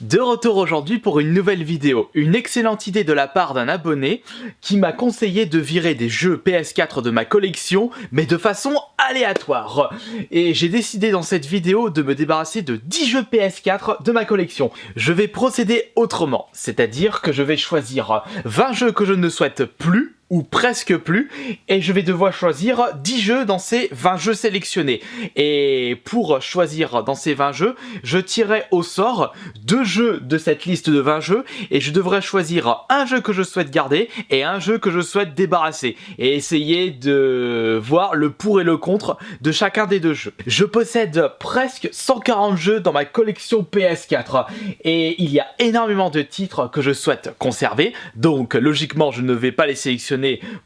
De retour aujourd'hui pour une nouvelle vidéo. Une excellente idée de la part d'un abonné qui m'a conseillé de virer des jeux PS4 de ma collection, mais de façon aléatoire. Et j'ai décidé dans cette vidéo de me débarrasser de 10 jeux PS4 de ma collection. Je vais procéder autrement, c'est-à-dire que je vais choisir 20 jeux que je ne souhaite plus, ou presque plus, et je vais devoir choisir 10 jeux dans ces 20 jeux sélectionnés. Et pour choisir dans ces 20 jeux, je tirerai au sort 2 jeux de cette liste de 20 jeux, et je devrais choisir un jeu que je souhaite garder, et un jeu que je souhaite débarrasser, et essayer de voir le pour et le contre de chacun des deux jeux. Je possède presque 140 jeux dans ma collection PS4, et il y a énormément de titres que je souhaite conserver, donc logiquement je ne vais pas les sélectionner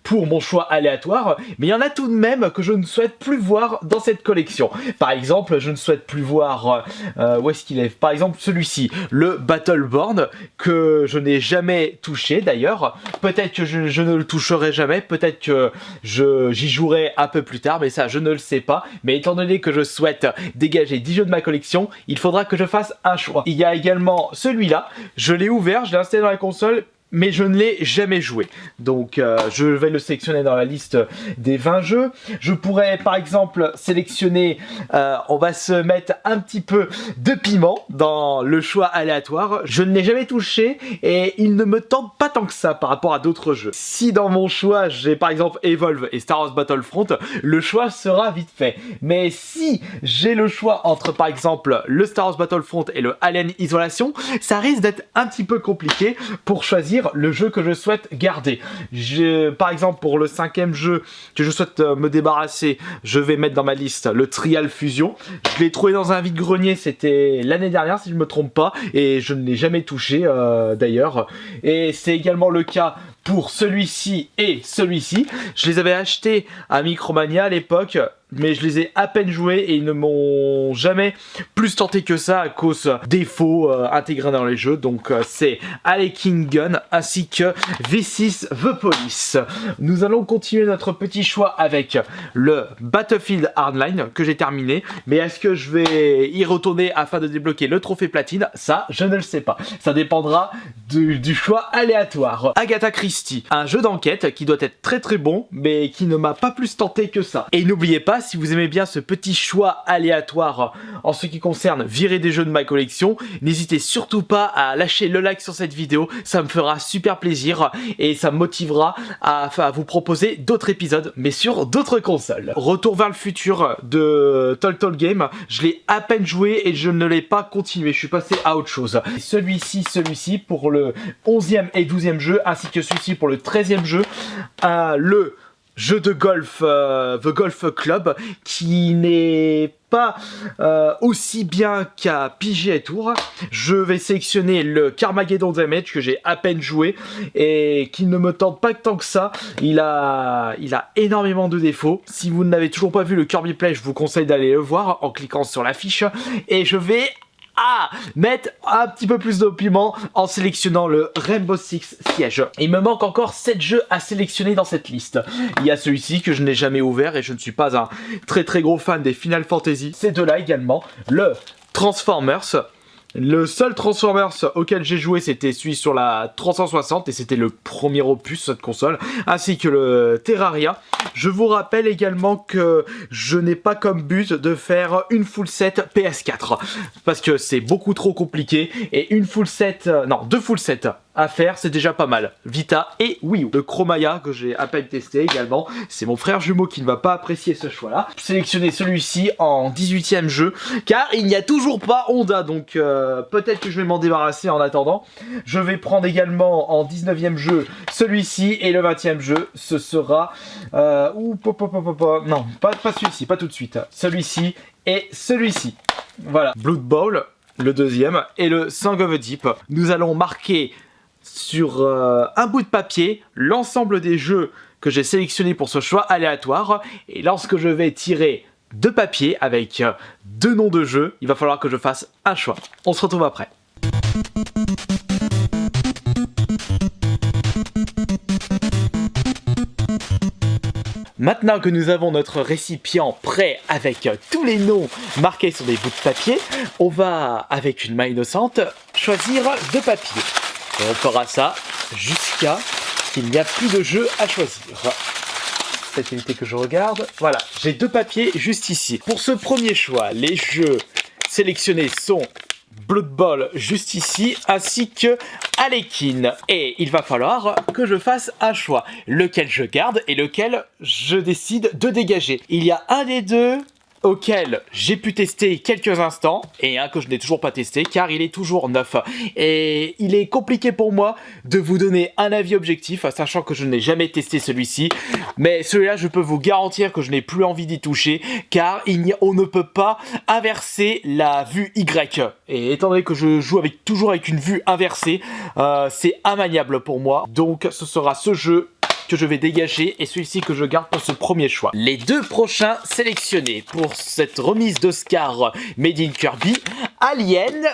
pour mon choix aléatoire, mais il y en a tout de même que je ne souhaite plus voir dans cette collection. Par exemple, je ne souhaite plus voir, où est-ce qu'il est ? Par exemple, celui-ci, le Battleborn, que je n'ai jamais touché d'ailleurs. Peut-être que je ne le toucherai jamais, peut-être que j'y jouerai un peu plus tard, mais ça, je ne le sais pas. Mais étant donné que je souhaite dégager 10 jeux de ma collection, il faudra que je fasse un choix. Il y a également celui-là, je l'ai ouvert, je l'ai installé dans la console, mais je ne l'ai jamais joué. Donc je vais le sélectionner dans la liste des 20 jeux. Je pourrais par exemple sélectionner, on va se mettre un petit peu de piment dans le choix aléatoire. Je ne l'ai jamais touché et il ne me tente pas tant que ça par rapport à d'autres jeux. Si dans mon choix j'ai par exemple Evolve et Star Wars Battlefront, le choix sera vite fait. Mais si j'ai le choix entre par exemple le Star Wars Battlefront et le Alien Isolation, ça risque d'être un petit peu compliqué pour choisir le jeu que je souhaite garder. Par exemple, pour le 5e jeu que je souhaite me débarrasser, je vais mettre dans ma liste le Trial Fusion. Je l'ai trouvé dans un vide-grenier, c'était l'année dernière si je ne me trompe pas, et je ne l'ai jamais touché d'ailleurs. Et c'est également le cas pour celui-ci et celui-ci. Je les avais achetés à Micromania à l'époque, mais je les ai à peine joués et ils ne m'ont jamais plus tenté que ça à cause des défauts intégrés dans les jeux. Donc c'est Aleking Gun ainsi que V6 The Police. Nous allons continuer notre petit choix avec le Battlefield Hardline que j'ai terminé. Mais est-ce que je vais y retourner afin de débloquer le trophée platine? Ça, je ne le sais pas. Ça dépendra du choix aléatoire. Agatha Christie, un jeu d'enquête qui doit être très très bon, mais qui ne m'a pas plus tenté que ça. Et n'oubliez pas, si vous aimez bien ce petit choix aléatoire en ce qui concerne virer des jeux de ma collection, n'hésitez surtout pas à lâcher le like sur cette vidéo, ça me fera super plaisir et ça me motivera à vous proposer d'autres épisodes, mais sur d'autres consoles. Retour vers le futur de Telltale Game, je l'ai à peine joué et je ne l'ai pas continué, je suis passé à autre chose. Celui-ci pour le 11e et 12e jeu, ainsi que celui-ci pour le 13e jeu, le jeu de golf, The Golf Club, qui n'est pas aussi bien qu'à PGA Tour. Je vais sélectionner le Carmageddon Damage que j'ai à peine joué et qui ne me tente pas tant que ça. Il a énormément de défauts. Si vous n'avez toujours pas vu le Kirby Play, je vous conseille d'aller le voir en cliquant sur l'affiche. Et je vais mettre un petit peu plus de piment en sélectionnant le Rainbow Six Siege. Il me manque encore 7 jeux à sélectionner dans cette liste. Il y a celui-ci que je n'ai jamais ouvert et je ne suis pas un très très gros fan des Final Fantasy. Ces deux-là également. Le Transformers. Le seul Transformers auquel j'ai joué, c'était celui sur la 360 et c'était le premier opus de cette console, ainsi que le Terraria. Je vous rappelle également que je n'ai pas comme but de faire une full set PS4 parce que c'est beaucoup trop compliqué et deux full sets à faire, c'est déjà pas mal. Vita et Wii U. Le Chromaya que j'ai à peine testé également, c'est mon frère jumeau qui ne va pas apprécier ce choix-là. Sélectionner celui-ci en 18e jeu, car il n'y a toujours pas Honda, donc peut-être que je vais m'en débarrasser en attendant. Je vais prendre également en 19e jeu celui-ci, et le 20e jeu, ce sera... non, pas celui-ci, pas tout de suite. Celui-ci et celui-ci. Voilà. Blood Bowl, le deuxième, et le Song of the Deep. Nous allons marquer sur un bout de papier l'ensemble des jeux que j'ai sélectionnés pour ce choix aléatoire, et lorsque je vais tirer deux papiers avec deux noms de jeux, il va falloir que je fasse un choix. On se retrouve après. Maintenant que nous avons notre récipient prêt avec tous les noms marqués sur des bouts de papier, on va, avec une main innocente, choisir 2 papiers. Et on fera ça jusqu'à qu'il n'y a plus de jeu à choisir. Cette éviter que je regarde. Voilà, j'ai 2 papiers juste ici. Pour ce premier choix, les jeux sélectionnés sont Blood Bowl juste ici, ainsi que Harlequin. Et il va falloir que je fasse un choix. Lequel je garde et lequel je décide de dégager. Il y a un des deux auquel j'ai pu tester quelques instants et un que je n'ai toujours pas testé car il est toujours neuf. Et il est compliqué pour moi de vous donner un avis objectif, sachant que je n'ai jamais testé celui-ci. Mais celui-là, je peux vous garantir que je n'ai plus envie d'y toucher car on ne peut pas inverser la vue Y. Et étant donné que je joue toujours avec une vue inversée, c'est immaniable pour moi. Donc ce sera ce jeu que je vais dégager et celui-ci que je garde pour ce premier choix. Les 2 prochains sélectionnés pour cette remise d'Oscar Made in Kirby, Alien,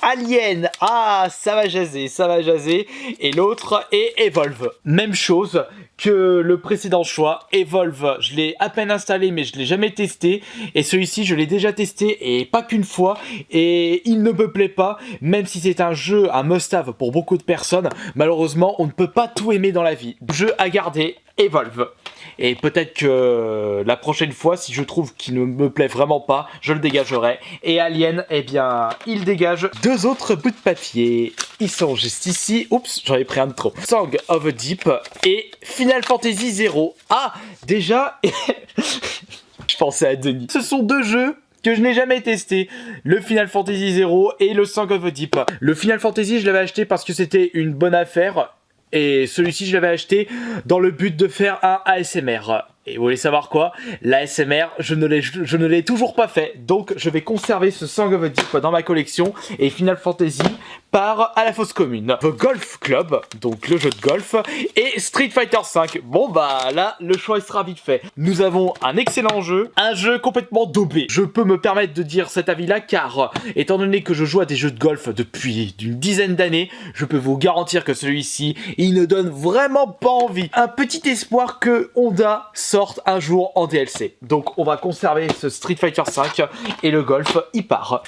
Alien, ah ça va jaser, et l'autre est Evolve. Même chose que le précédent choix, Evolve, je l'ai à peine installé mais je l'ai jamais testé, et celui-ci je l'ai déjà testé et pas qu'une fois, et il ne me plaît pas, même si c'est un jeu, un must-have pour beaucoup de personnes. Malheureusement on ne peut pas tout aimer dans la vie. Jeu à garder, Evolve. Et peut-être que la prochaine fois, si je trouve qu'il ne me plaît vraiment pas, je le dégagerai. Et Alien, eh bien, il dégage 2 autres bouts de papier. Ils sont juste ici. Oups, j'en ai pris un de trop. Song of the Deep et Final Fantasy 0. Ah, déjà, je pensais à Denis. Ce sont 2 jeux que je n'ai jamais testé, le Final Fantasy 0 et le Song of the Deep. Le Final Fantasy, je l'avais acheté parce que c'était une bonne affaire. Et celui-ci, je l'avais acheté dans le but de faire un ASMR. Et vous voulez savoir quoi? L'ASMR, je ne l'ai toujours pas fait. Donc, je vais conserver ce Song of the Deep dans ma collection. Et Final Fantasy part à la fosse commune. The Golf Club, donc le jeu de golf. Et Street Fighter V. Bon, bah là, le choix il sera vite fait. Nous avons un excellent jeu. Un jeu complètement daubé. Je peux me permettre de dire cet avis-là car, étant donné que je joue à des jeux de golf depuis une dizaine d'années, je peux vous garantir que celui-ci, il ne donne vraiment pas envie. Un petit espoir que Honda sorte un jour en DLC. Donc on va conserver ce Street Fighter V et le golf, il part.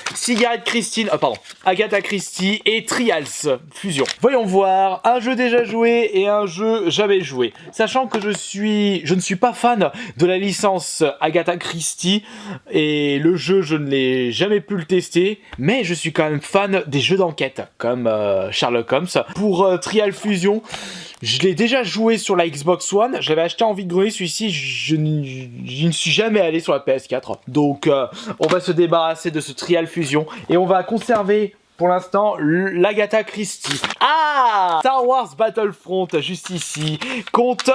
Agatha Christie et Trials Fusion. Voyons voir, un jeu déjà joué et un jeu jamais joué. Sachant que je ne suis pas fan de la licence Agatha Christie et le jeu je ne l'ai jamais pu le tester, mais je suis quand même fan des jeux d'enquête comme Sherlock Holmes. Pour Trials Fusion, je l'ai déjà joué sur la Xbox One, je l'avais acheté en vide-grenier, celui-ci je ne suis jamais allé sur la PS4. Donc on va se débarrasser de ce Trials Fusion et on va conserver pour l'instant l'Agatha Christie. Ah, Star Wars Battlefront juste ici contre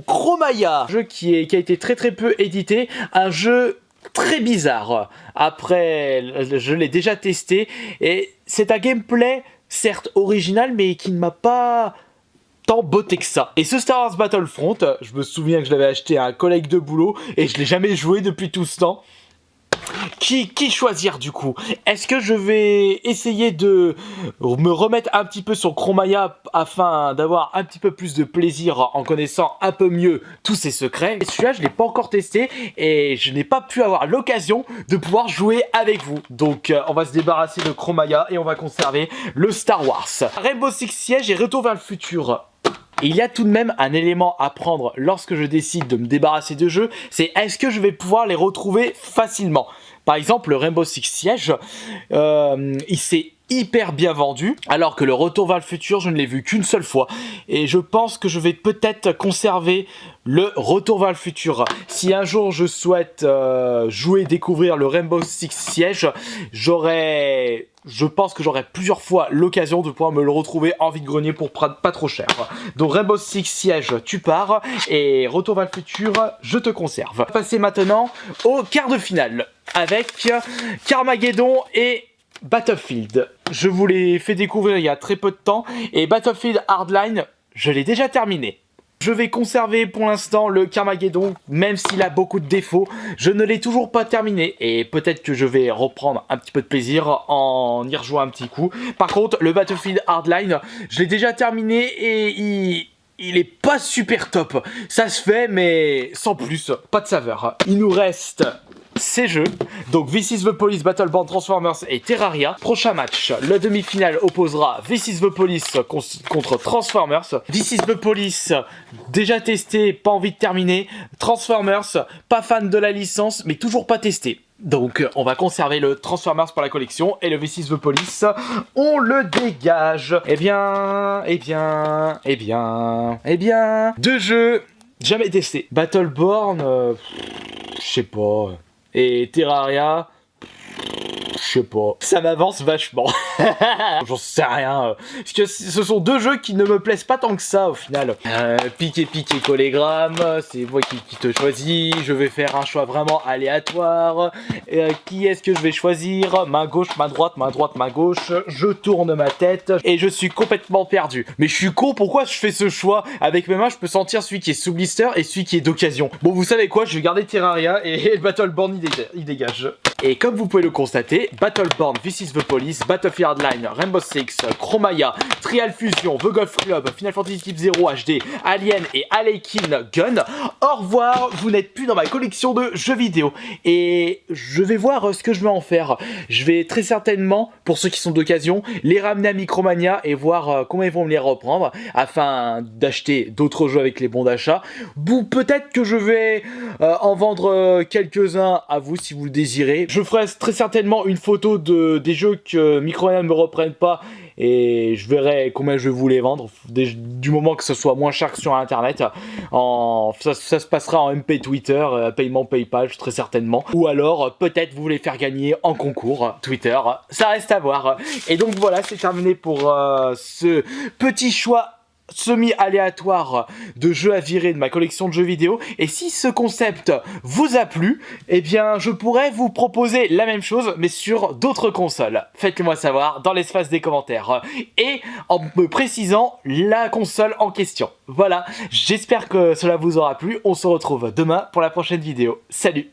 Chromaya, jeu qui a été très peu édité, un jeu très bizarre. Après, je l'ai déjà testé et c'est un gameplay certes original mais qui ne m'a pas tant beauté que ça. Et ce Star Wars Battlefront, je me souviens que je l'avais acheté à un collègue de boulot et je l'ai jamais joué depuis tout ce temps. Qui choisir du coup? Est-ce que je vais essayer de me remettre un petit peu sur Chromaya afin d'avoir un petit peu plus de plaisir en connaissant un peu mieux tous ses secrets? Et celui-là, je ne l'ai pas encore testé et je n'ai pas pu avoir l'occasion de pouvoir jouer avec vous. Donc on va se débarrasser de Chromaya et on va conserver le Star Wars. Rainbow Six Siege et Retour vers le futur. Il y a tout de même un élément à prendre lorsque je décide de me débarrasser de jeux, c'est est-ce que je vais pouvoir les retrouver facilement. Par exemple, le Rainbow Six Siege, il s'est hyper bien vendu, alors que le Retour vers le futur, je ne l'ai vu qu'une seule fois. Et je pense que je vais peut-être conserver le Retour vers le futur. Si un jour je souhaite jouer, découvrir le Rainbow Six Siege, je pense que j'aurai plusieurs fois l'occasion de pouvoir me le retrouver en vide-grenier pour pas trop cher. Donc Rainbow Six Siege, tu pars, et Retour vers le futur, je te conserve. On va passer maintenant au quart de finale, avec Carmageddon et Battlefield. Je vous l'ai fait découvrir il y a très peu de temps, et Battlefield Hardline, je l'ai déjà terminé. Je vais conserver pour l'instant le Carmageddon, même s'il a beaucoup de défauts. Je ne l'ai toujours pas terminé et peut-être que je vais reprendre un petit peu de plaisir en y rejouant un petit coup. Par contre, le Battlefield Hardline, je l'ai déjà terminé et il est pas super top. Ça se fait, mais sans plus, pas de saveur. Il nous reste ces jeux. Donc This is the Police, Battleborn, Transformers et Terraria. Prochain match, la demi-finale opposera This is the Police contre Transformers. This is the Police, déjà testé, pas envie de terminer. Transformers, pas fan de la licence, mais toujours pas testé. Donc on va conserver le Transformers pour la collection et le This is the Police, on le dégage. Eh bien, deux jeux jamais testés. Battleborn, je sais pas. Et Terraria, je sais pas. Ça m'avance vachement. J'en sais rien. Parce que ce sont deux jeux qui ne me plaisent pas tant que ça au final. Pique collégramme, c'est moi qui te choisis. Je vais faire un choix vraiment aléatoire. Qui est-ce que je vais choisir? Main gauche, main droite, main droite, main gauche. Je tourne ma tête et je suis complètement perdu. Mais je suis con, pourquoi je fais ce choix? Avec mes mains, je peux sentir celui qui est sous blister et celui qui est d'occasion. Bon, vous savez quoi? Je vais garder Terraria et le Battleborn il dégage. Et comme vous pouvez le constater, Battleborn, This is the Police, Battlefield Hardline, Rainbow Six, Chromaya, Trial Fusion, The Golf Club, Final Fantasy Type 0 HD, Alien et Alekin Gun. Au revoir, vous n'êtes plus dans ma collection de jeux vidéo. Et je vais voir ce que je vais en faire. Je vais très certainement, pour ceux qui sont d'occasion, les ramener à Micromania et voir comment ils vont me les reprendre afin d'acheter d'autres jeux avec les bons d'achat. Peut-être que je vais en vendre quelques-uns à vous si vous le désirez. Je ferai très certainement une photo des jeux que Micromania ne me reprenne pas et je verrai combien je vais vous les vendre du moment que ce soit moins cher que sur internet. Ça se passera en MP Twitter, paiement PayPal très certainement, ou alors peut-être vous voulez faire gagner en concours Twitter, ça reste à voir. Et donc voilà, c'est terminé pour ce petit choix semi-aléatoire de jeux à virer de ma collection de jeux vidéo. Et si ce concept vous a plu, eh bien je pourrais vous proposer la même chose mais sur d'autres consoles. Faites-le moi savoir dans l'espace des commentaires et en me précisant la console en question. Voilà, j'espère que cela vous aura plu. On se retrouve demain pour la prochaine vidéo. Salut!